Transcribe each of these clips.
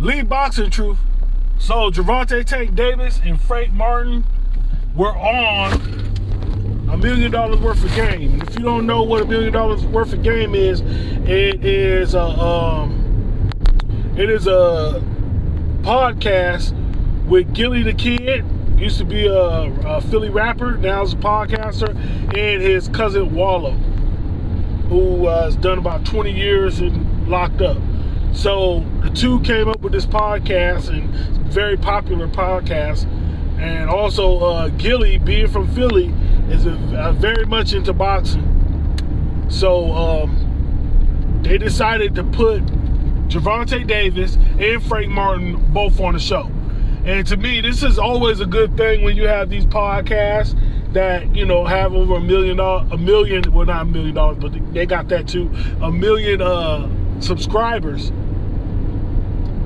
Lead Boxing Truth. So Gervonta Tank Davis and Frank Martin were on $1 million worth of game. And if you don't know what $1 million worth of game is, it is a podcast with Gilly the Kid. Used to be a Philly rapper, now he's a podcaster, and his cousin Wallow, who has done about 20 years and locked up. So the two came up with this podcast, and it's a very popular podcast. And also Gilly, being from Philly, is very much into boxing. So they decided to put Gervonta Davis and Frank Martin both on the show. And to me, this is always a good thing when you have these podcasts that, you know, have over well, not $1 million, but they got that too, 1 million subscribers.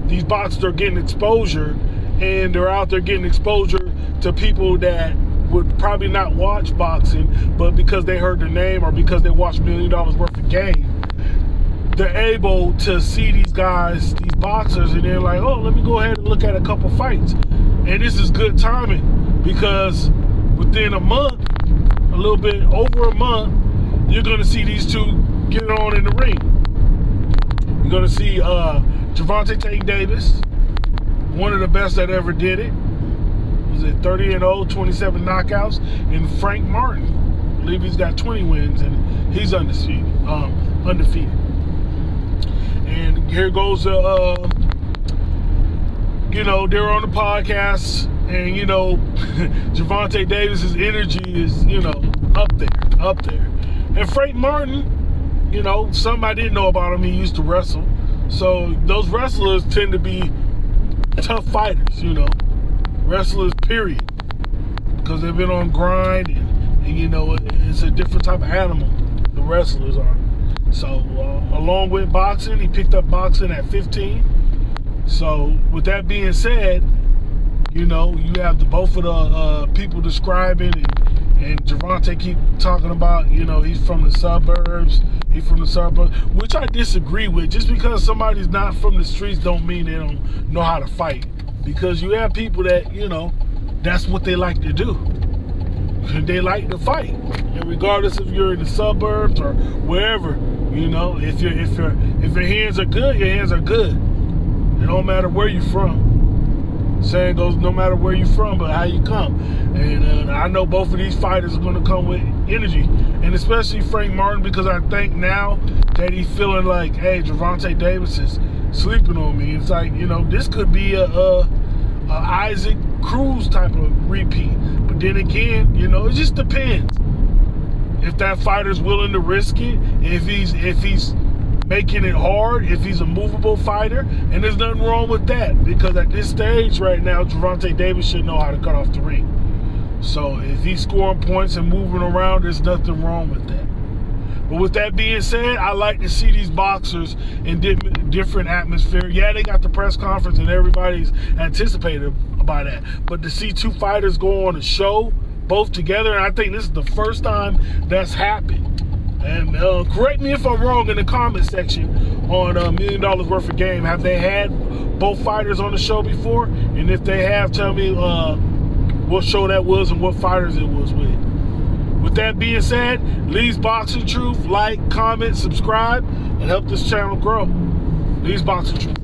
These boxers are getting exposure, and they're out there getting exposure to people that would probably not watch boxing, but because they heard the name or because they watched $1 million worth of game, they're able to see these guys, these boxers, and they're like, oh, let me go ahead and look at a couple fights. And this is good timing because within a month, a little bit over a month, you're going to see these two get on in the ring. You're going to see Gervonta Tank Davis, one of the best that ever did it. Was it 30-0, 27 knockouts? And Frank Martin, I believe he's got 20 wins and he's undefeated. And here goes, you know, they're on the podcast, and, you know, Gervonta Davis's energy is, you know, up there. And Frank Martin, you know, something I didn't know about him, he used to wrestle. So those wrestlers tend to be tough fighters, you know, wrestlers, period, because they've been on grind, and you know, it's a different type of animal, the wrestlers are. So, along with boxing, he picked up boxing at 15. So, with that being said, you know, you have both of the people describing, and Gervonta keep talking about, you know, he's from the suburbs, which I disagree with. Just because somebody's not from the streets don't mean they don't know how to fight. Because you have people that, you know, that's what they like to do. They like to fight. And regardless if you're in the suburbs or wherever, you know, if your hands are good, your hands are good. It don't matter where you're from. Saying goes, no matter where you're from, but how you come. And I know both of these fighters are going to come with energy, and especially Frank Martin, because I think now that he's feeling like, hey, Gervonta Davis is sleeping on me. It's like, you know, this could be a Isaac Cruz type of repeat. But then again, you know, it just depends. If that fighter's willing to risk it, if he's making it hard, if he's a movable fighter, and there's nothing wrong with that, because at this stage right now, Gervonta Davis should know how to cut off the ring. So if he's scoring points and moving around, there's nothing wrong with that. But with that being said, I like to see these boxers in different atmosphere. Yeah, they got the press conference and everybody's anticipated by that. But to see two fighters go on a show both together, and I think this is the first time that's happened. And correct me if I'm wrong in the comment section on $1 million worth of game. Have they had both fighters on the show before? And if they have, tell me what show that was and what fighters it was with. With that being said, Lee's Boxing Truth, like, comment, subscribe, and help this channel grow. Lee's Boxing Truth.